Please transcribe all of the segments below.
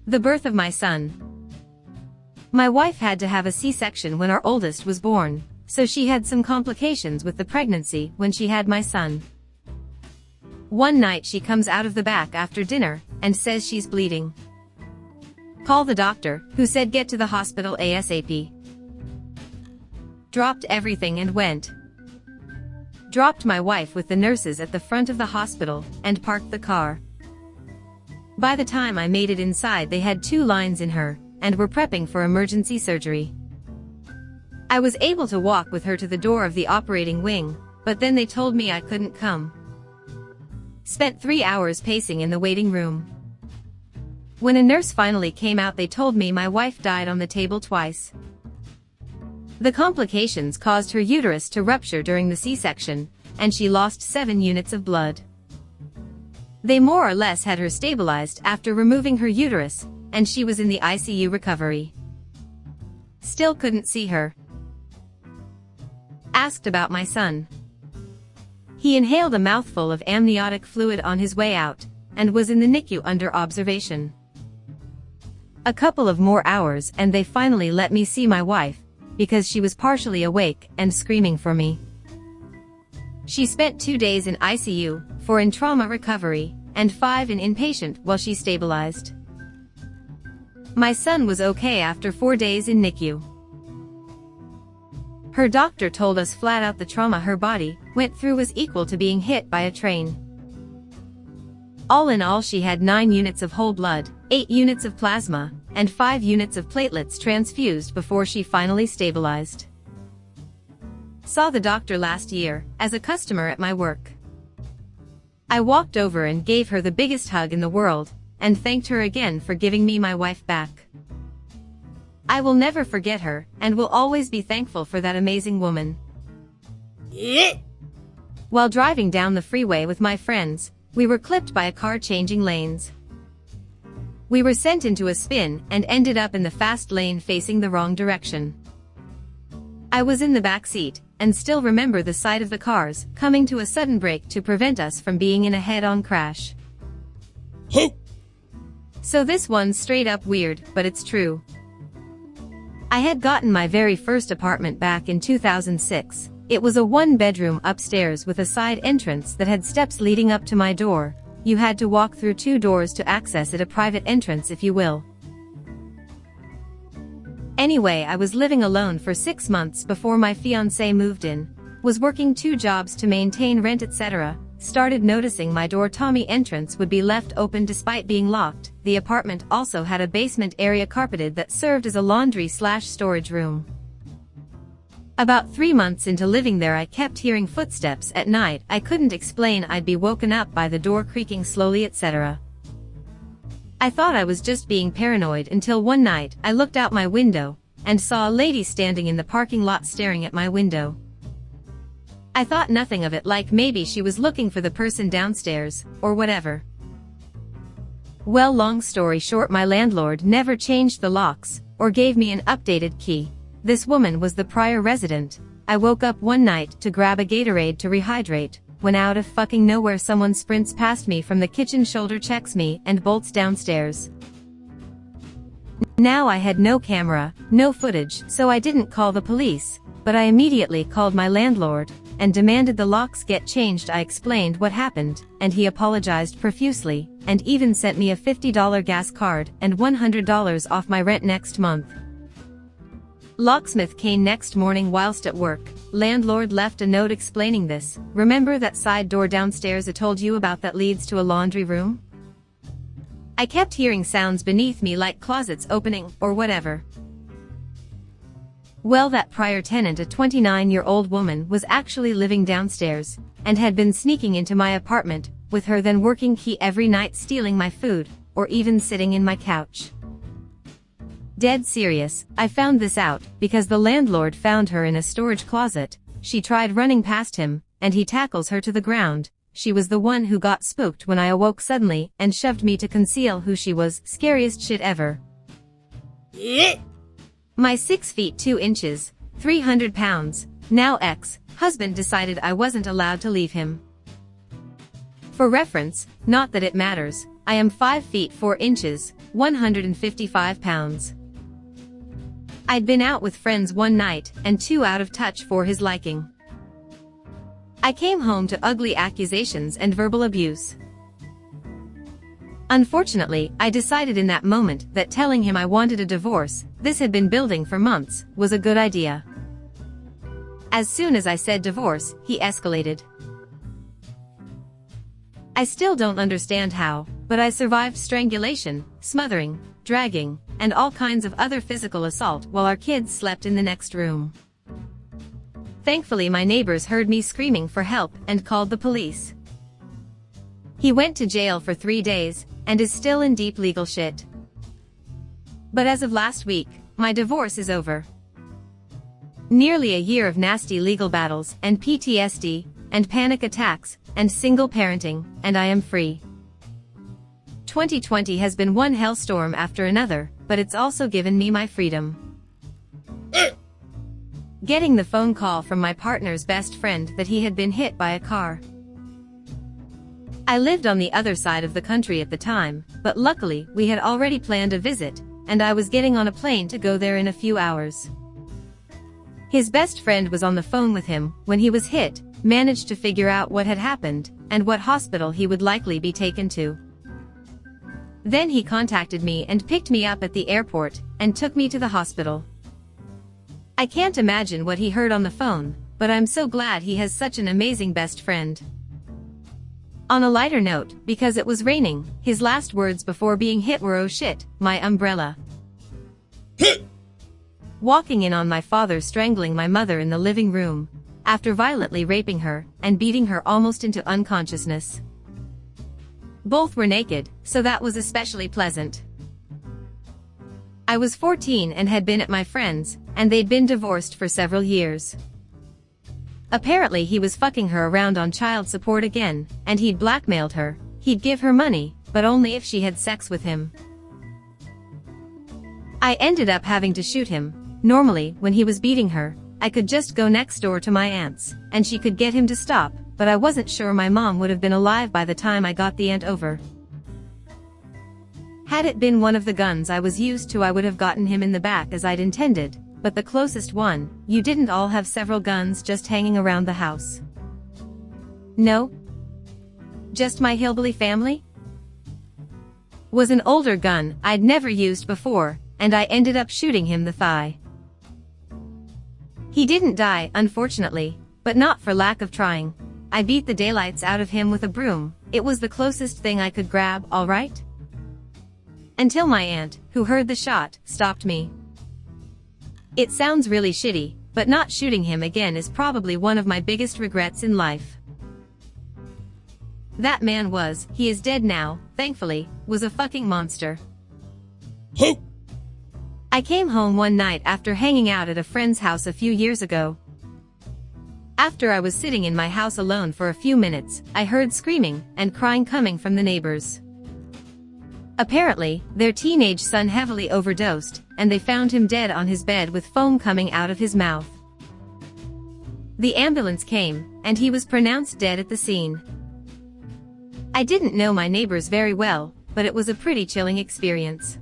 The birth of my son. My wife had to have a C-section when our oldest was born, so she had some complications with the pregnancy when she had my son. One night she comes out of the back after dinner and says she's bleeding. Call the doctor, who said get to the hospital ASAP. Dropped everything and went. Dropped my wife with the nurses at the front of the hospital and parked the car. By the time I made it inside, they had 2 lines in her and were prepping for emergency surgery. I was able to walk with her to the door of the operating wing, but then they told me I couldn't come. Spent 3 hours pacing in the waiting room. When a nurse finally came out, they told me my wife died on the table twice. The complications caused her uterus to rupture during the C-section, and she lost 7 units of blood. They more or less had her stabilized after removing her uterus, and she was in the ICU recovery. Still couldn't see her. Asked about my son. He inhaled a mouthful of amniotic fluid on his way out, and was in the NICU under observation. A couple of more hours and they finally let me see my wife, because she was partially awake and screaming for me. She spent 2 days in ICU, 4 in trauma recovery, and 5 in inpatient while she stabilized. My son was okay after 4 days in NICU. Her doctor told us flat out the trauma her body went through was equal to being hit by a train. All in all, she had 9 units of whole blood, 8 units of plasma, and 5 units of platelets transfused before she finally stabilized. Saw the doctor last year, as a customer at my work. I walked over and gave her the biggest hug in the world, and thanked her again for giving me my wife back. I will never forget her, and will always be thankful for that amazing woman. While driving down the freeway with my friends, we were clipped by a car changing lanes. We were sent into a spin and ended up in the fast lane facing the wrong direction. I was in the back seat, and still remember the sight of the cars coming to a sudden brake to prevent us from being in a head-on crash. So this one's straight up weird, but it's true. I had gotten my very first apartment back in 2006. It was a 1-bedroom upstairs with a side entrance that had steps leading up to my door. You had to walk through 2 doors to access it, a private entrance if you will. Anyway, I was living alone for 6 months before my fiancé moved in, was working 2 jobs to maintain rent etc. Started noticing my door Tommy entrance would be left open despite being locked. The apartment also had a basement area carpeted that served as a laundry/storage room. About 3 months into living there, I kept hearing footsteps at night. I couldn't explain. I'd be woken up by the door creaking slowly etc. I thought I was just being paranoid until one night I looked out my window and saw a lady standing in the parking lot staring at my window. I thought nothing of it, like maybe she was looking for the person downstairs, or whatever. Well, long story short, my landlord never changed the locks or gave me an updated key. This woman was the prior resident. I woke up one night to grab a Gatorade to rehydrate, when out of fucking nowhere someone sprints past me from the kitchen, shoulder checks me, and bolts downstairs. Now I had no camera, no footage, so I didn't call the police, but I immediately called my landlord and demanded the locks get changed. I explained what happened, and he apologized profusely, and even sent me a $50 gas card and $100 off my rent next month. Locksmith came next morning whilst at work. Landlord left a note explaining this. Remember that side door downstairs I told you about that leads to a laundry room? I kept hearing sounds beneath me like closets opening or whatever. Well, that prior tenant, a 29-year-old woman, was actually living downstairs and had been sneaking into my apartment with her then working key every night, stealing my food or even sitting in my couch. Dead serious. I found this out because the landlord found her in a storage closet. She tried running past him, and he tackles her to the ground. She was the one who got spooked when I awoke suddenly and shoved me to conceal who she was. Scariest shit ever. My 6 feet 2 inches, 300 pounds, now ex-husband decided I wasn't allowed to leave him. For reference, not that it matters, I am 5 feet 4 inches, 155 pounds. I'd been out with friends one night and too out of touch for his liking. I came home to ugly accusations and verbal abuse. Unfortunately, I decided in that moment that telling him I wanted a divorce, this had been building for months, was a good idea. As soon as I said divorce, he escalated. I still don't understand how, but I survived strangulation, smothering, dragging, and all kinds of other physical assault while our kids slept in the next room. Thankfully, my neighbors heard me screaming for help and called the police. He went to jail for 3 days and is still in deep legal shit. But as of last week, my divorce is over. Nearly a year of nasty legal battles and PTSD and panic attacks and single parenting, and I am free. 2020 has been one hellstorm after another, but it's also given me my freedom. Getting the phone call from my partner's best friend that he had been hit by a car. I lived on the other side of the country at the time, but luckily we had already planned a visit, and I was getting on a plane to go there in a few hours. His best friend was on the phone with him when he was hit, managed to figure out what had happened, and what hospital he would likely be taken to. Then he contacted me and picked me up at the airport, and took me to the hospital. I can't imagine what he heard on the phone, but I'm so glad he has such an amazing best friend. On a lighter note, because it was raining, his last words before being hit were "Oh shit, my umbrella." Walking in on my father strangling my mother in the living room, after violently raping her and beating her almost into unconsciousness. Both were naked, so that was especially pleasant. I was 14 and had been at my friend's, and they'd been divorced for several years. Apparently he was fucking her around on child support again, and he'd blackmailed her. He'd give her money, but only if she had sex with him. I ended up having to shoot him. Normally, when he was beating her, I could just go next door to my aunt's, and she could get him to stop, but I wasn't sure my mom would have been alive by the time I got the aunt over. Had it been one of the guns I was used to, I would have gotten him in the back as I'd intended, but the closest one. You didn't all have several guns just hanging around the house? No? Just my hillbilly family? Was an older gun I'd never used before, and I ended up shooting him the thigh. He didn't die, unfortunately, but not for lack of trying. I beat the daylights out of him with a broom. It was the closest thing I could grab, all right? Until my aunt, who heard the shot, stopped me. It sounds really shitty, but not shooting him again is probably one of my biggest regrets in life. That man he is dead now, thankfully, was a fucking monster. Who? I came home one night after hanging out at a friend's house a few years ago. After I was sitting in my house alone for a few minutes, I heard screaming and crying coming from the neighbors. Apparently, their teenage son heavily overdosed, and they found him dead on his bed with foam coming out of his mouth. The ambulance came, and he was pronounced dead at the scene. I didn't know my neighbors very well, but it was a pretty chilling experience.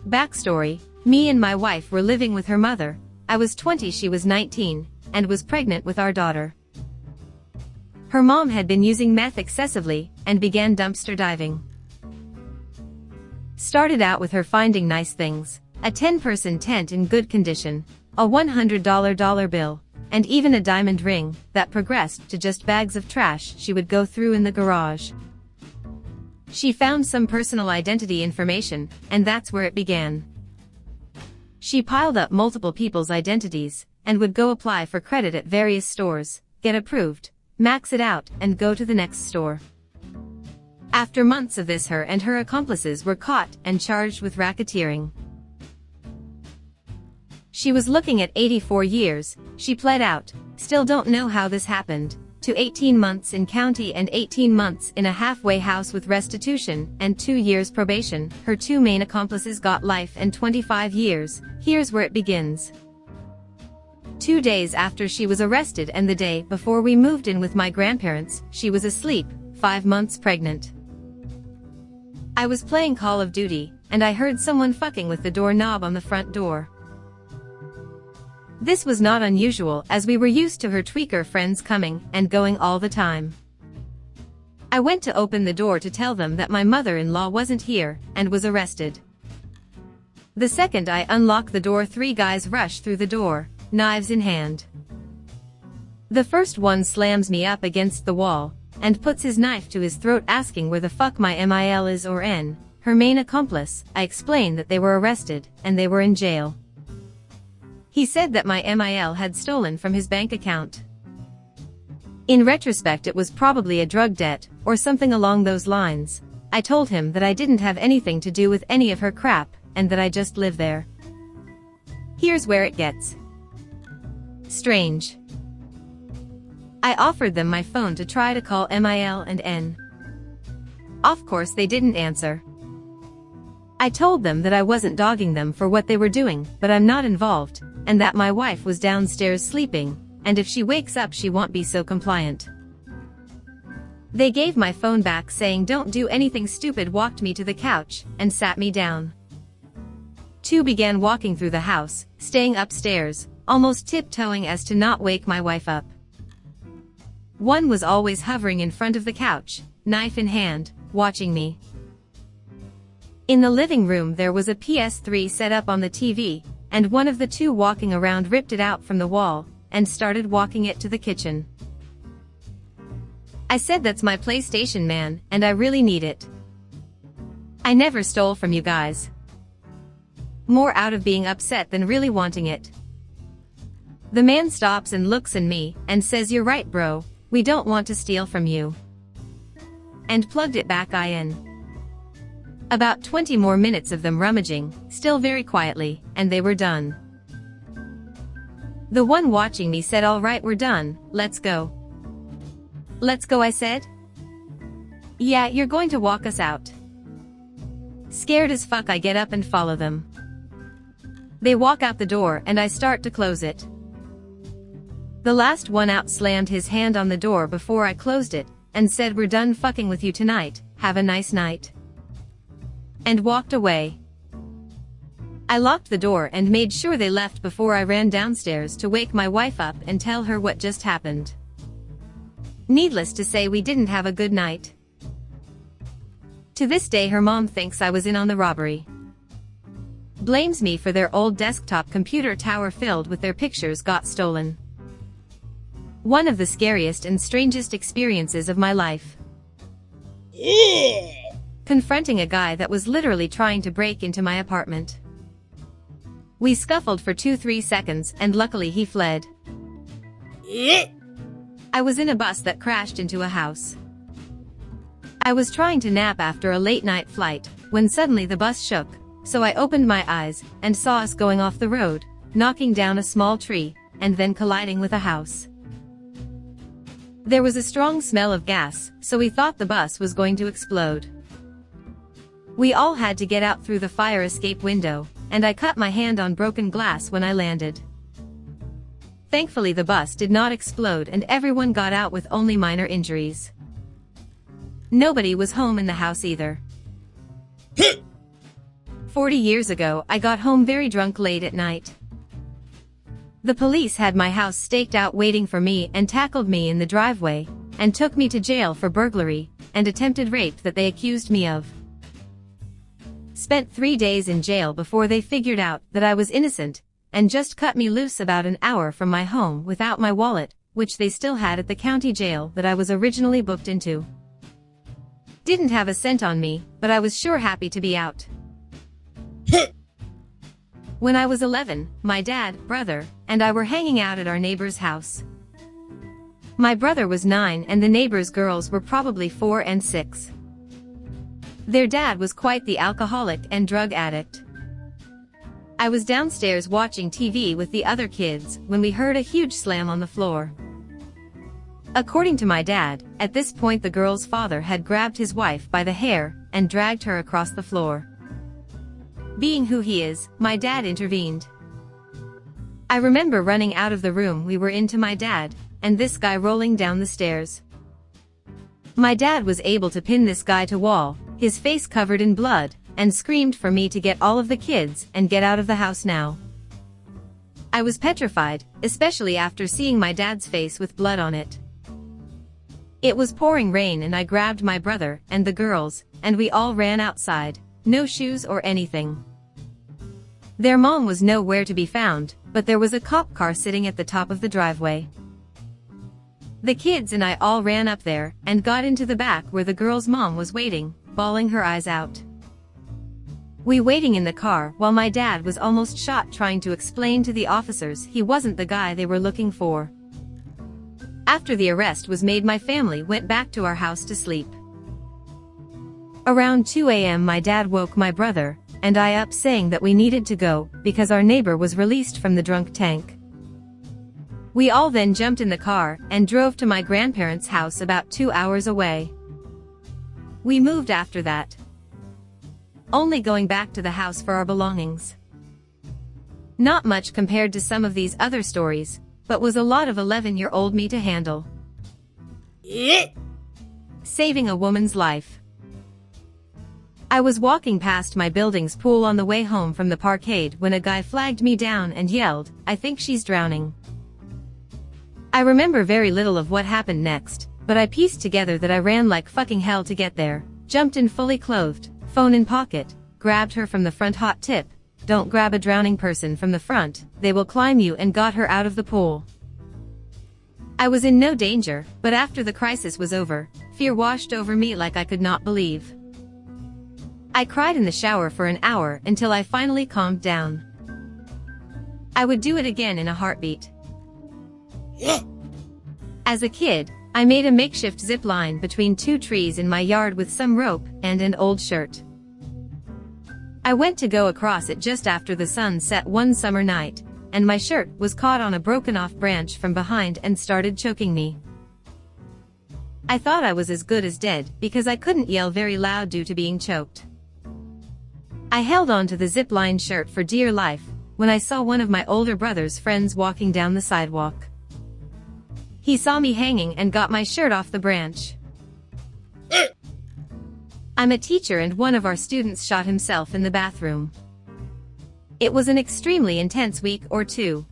Backstory: me and my wife were living with her mother. I was 20, she was 19, and was pregnant with our daughter. Her mom had been using meth excessively, and began dumpster diving. Started out with her finding nice things, a 10-person tent in good condition, a $100 dollar bill, and even a diamond ring, that progressed to just bags of trash she would go through in the garage. She found some personal identity information, and that's where it began. She piled up multiple people's identities, and would go apply for credit at various stores, get approved, max it out, and go to the next store. After months of this, her and her accomplices were caught and charged with racketeering. She was looking at 84 years, she pled out, still don't know how this happened, to 18 months in county and 18 months in a halfway house with restitution and 2 years probation. Her two main accomplices got life and 25 years. Here's where it begins. 2 days after she was arrested and the day before we moved in with my grandparents, she was asleep, 5 months pregnant. I was playing Call of Duty, and I heard someone fucking with the doorknob on the front door. This was not unusual as we were used to her tweaker friends coming and going all the time. I went to open the door to tell them that my mother-in-law wasn't here and was arrested. The second I unlock the door, 3 guys rush through the door, knives in hand. The first one slams me up against the wall and puts his knife to his throat, asking where the fuck my MIL is or N, her main accomplice. I explained that they were arrested and they were in jail. He said that my MIL had stolen from his bank account. In retrospect, it was probably a drug debt or something along those lines. I told him that I didn't have anything to do with any of her crap and that I just live there. Here's where it gets strange. I offered them my phone to try to call MIL and N. Of course they didn't answer. I told them that I wasn't dogging them for what they were doing, but I'm not involved, and that my wife was downstairs sleeping, and if she wakes up she won't be so compliant. They gave my phone back saying don't do anything stupid, walked me to the couch, and sat me down. 2 began walking through the house, staying upstairs, almost tiptoeing as to not wake my wife up. 1 was always hovering in front of the couch, knife in hand, watching me. In the living room there was a PS3 set up on the TV, and one of the 2 walking around ripped it out from the wall and started walking it to the kitchen. I said that's my PlayStation, man, and I really need it. I never stole from you guys. More out of being upset than really wanting it. The man stops and looks at me and says, "You're right, bro. We don't want to steal from you." And plugged it back in. About 20 more minutes of them rummaging, still very quietly, and they were done. The one watching me said, "All right, we're done, let's go." "Let's go," I said. "Yeah, you're going to walk us out." Scared as fuck, I get up and follow them. They walk out the door and I start to close it. The last one out slammed his hand on the door before I closed it and said, "We're done fucking with you tonight, have a nice night," and walked away. I locked the door and made sure they left before I ran downstairs to wake my wife up and tell her what just happened. Needless to say, we didn't have a good night. To this day her mom thinks I was in on the robbery. Blames me for their old desktop computer tower filled with their pictures got stolen. One of the scariest and strangest experiences of my life. Confronting a guy that was literally trying to break into my apartment. We scuffled for 2-3 seconds and luckily he fled. I was in a bus that crashed into a house. I was trying to nap after a late night flight when suddenly the bus shook, so I opened my eyes and saw us going off the road, knocking down a small tree, and then colliding with a house. There was a strong smell of gas, so we thought the bus was going to explode. We all had to get out through the fire escape window, and I cut my hand on broken glass when I landed. Thankfully the bus did not explode and everyone got out with only minor injuries. Nobody was home in the house either. 40 years ago, I got home very drunk late at night. The police had my house staked out waiting for me and tackled me in the driveway, and took me to jail for burglary and attempted rape that they accused me of. Spent 3 days in jail before they figured out that I was innocent, and just cut me loose about an hour from my home without my wallet, which they still had at the county jail that I was originally booked into. Didn't have a cent on me, but I was sure happy to be out. When I was 11, my dad, brother, and I were hanging out at our neighbor's house. My brother was 9 and the neighbor's girls were probably 4 and 6. Their dad was quite the alcoholic and drug addict. I was downstairs watching TV with the other kids when we heard a huge slam on the floor. According to my dad, at this point the girl's father had grabbed his wife by the hair and dragged her across the floor. Being who he is, my dad intervened. I remember running out of the room we were in to my dad, and this guy rolling down the stairs. My dad was able to pin this guy to wall, his face covered in blood, and screamed for me to get all of the kids and get out of the house now. I was petrified, especially after seeing my dad's face with blood on it. It was pouring rain and I grabbed my brother and the girls, and we all ran outside, no shoes or anything. Their mom was nowhere to be found, but there was a cop car sitting at the top of the driveway. The kids and I all ran up there and got into the back where the girl's mom was waiting, bawling her eyes out. We waiting in the car while my dad was almost shot trying to explain to the officers he wasn't the guy they were looking for. After the arrest was made, my family went back to our house to sleep. Around 2 a.m. my dad woke my brother and I up saying that we needed to go because our neighbor was released from the drunk tank. We all then jumped in the car and drove to my grandparents' house about 2 hours away. We moved after that, only going back to the house for our belongings. Not much compared to some of these other stories, but was a lot of 11-year-old me to handle. Saving a woman's life. I was walking past my building's pool on the way home from the parkade when a guy flagged me down and yelled, "I think she's drowning." I remember very little of what happened next, but I pieced together that I ran like fucking hell to get there, jumped in fully clothed, phone in pocket, grabbed her from the front. Hot tip: don't grab a drowning person from the front, they will climb you, and got her out of the pool. I was in no danger, but after the crisis was over, fear washed over me like I could not believe. I cried in the shower for an hour until I finally calmed down. I would do it again in a heartbeat. As a kid, I made a makeshift zip line between 2 trees in my yard with some rope and an old shirt. I went to go across it just after the sun set one summer night, and my shirt was caught on a broken-off branch from behind and started choking me. I thought I was as good as dead because I couldn't yell very loud due to being choked. I held on to the zip-line shirt for dear life when I saw one of my older brother's friends walking down the sidewalk. He saw me hanging and got my shirt off the branch. I'm a teacher and one of our students shot himself in the bathroom. It was an extremely intense week or two.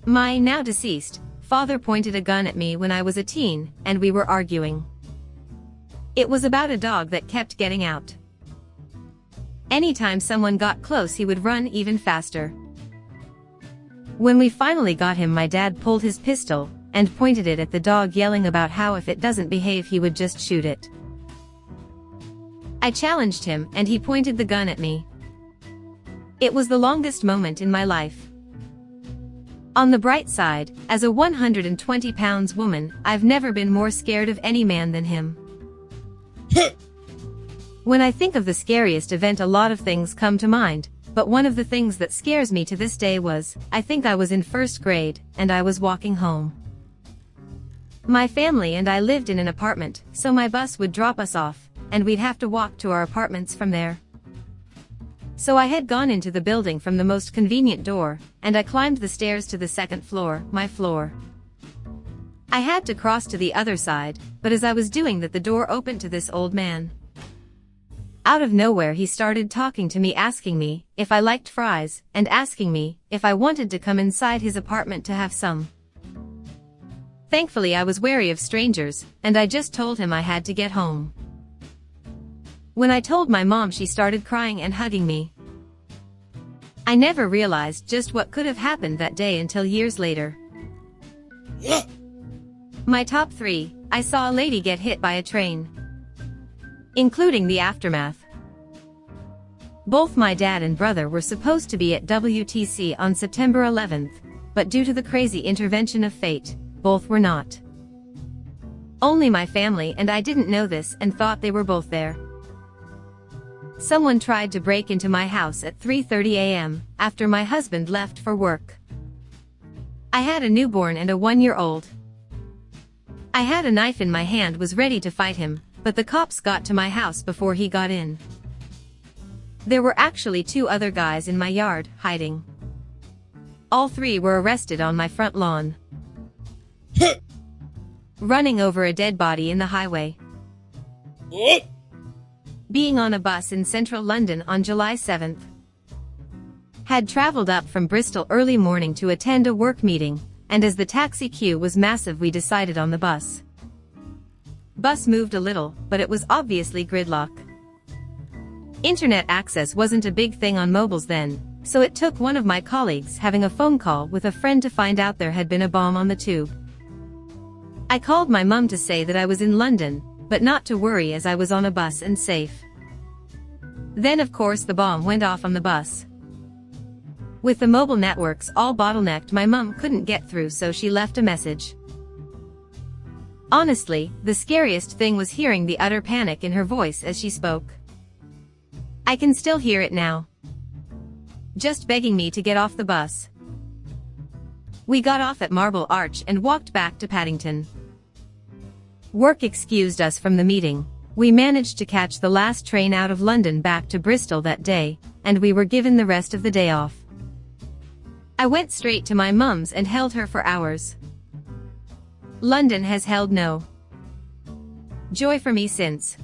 My now deceased father pointed a gun at me when I was a teen, and we were arguing. It was about a dog that kept getting out. Anytime someone got close, he would run even faster. When we finally got him, my dad pulled his pistol and pointed it at the dog, yelling about how if it doesn't behave he would just shoot it. I challenged him and he pointed the gun at me. It was the longest moment in my life. On the bright side, as a 120-pound woman, I've never been more scared of any man than him. When I think of the scariest event, a lot of things come to mind, but one of the things that scares me to this day was, I think I was in 1st grade, and I was walking home. My family and I lived in an apartment, so my bus would drop us off, and we'd have to walk to our apartments from there. So I had gone into the building from the most convenient door, and I climbed the stairs to the 2nd floor, my floor. I had to cross to the other side, but as I was doing that, the door opened to this old man. Out of nowhere he started talking to me, asking me if I liked fries, and asking me if I wanted to come inside his apartment to have some. Thankfully I was wary of strangers, and I just told him I had to get home. When I told my mom, she started crying and hugging me. I never realized just what could have happened that day until years later. My top 3, I saw a lady get hit by a train, including the aftermath. Both my dad and brother were supposed to be at WTC on September 11th, but due to the crazy intervention of fate, both were not. Only my family and I didn't know this and thought they were both there. Someone tried to break into my house at 3:30 a.m. after my husband left for work. I had a newborn and a 1-year-old. I had a knife in my hand, was ready to fight him, but the cops got to my house before he got in. There were actually 2 other guys in my yard, hiding. All 3 were arrested on my front lawn. Running over a dead body in the highway. Being on a bus in central London on July 7th. Had travelled up from Bristol early morning to attend a work meeting, and as the taxi queue was massive we decided on the bus. Bus moved a little, but it was obviously gridlock. Internet access wasn't a big thing on mobiles then, so it took one of my colleagues having a phone call with a friend to find out there had been a bomb on the tube. I called my mum to say that I was in London, but not to worry as I was on a bus and safe. Then of course the bomb went off on the bus. With the mobile networks all bottlenecked, my mum couldn't get through, so she left a message. Honestly, the scariest thing was hearing the utter panic in her voice as she spoke. I can still hear it now. Just begging me to get off the bus. We got off at Marble Arch and walked back to Paddington. Work excused us from the meeting. We managed to catch the last train out of London back to Bristol that day, and we were given the rest of the day off. I went straight to my mum's and held her for hours. London has held no joy for me since.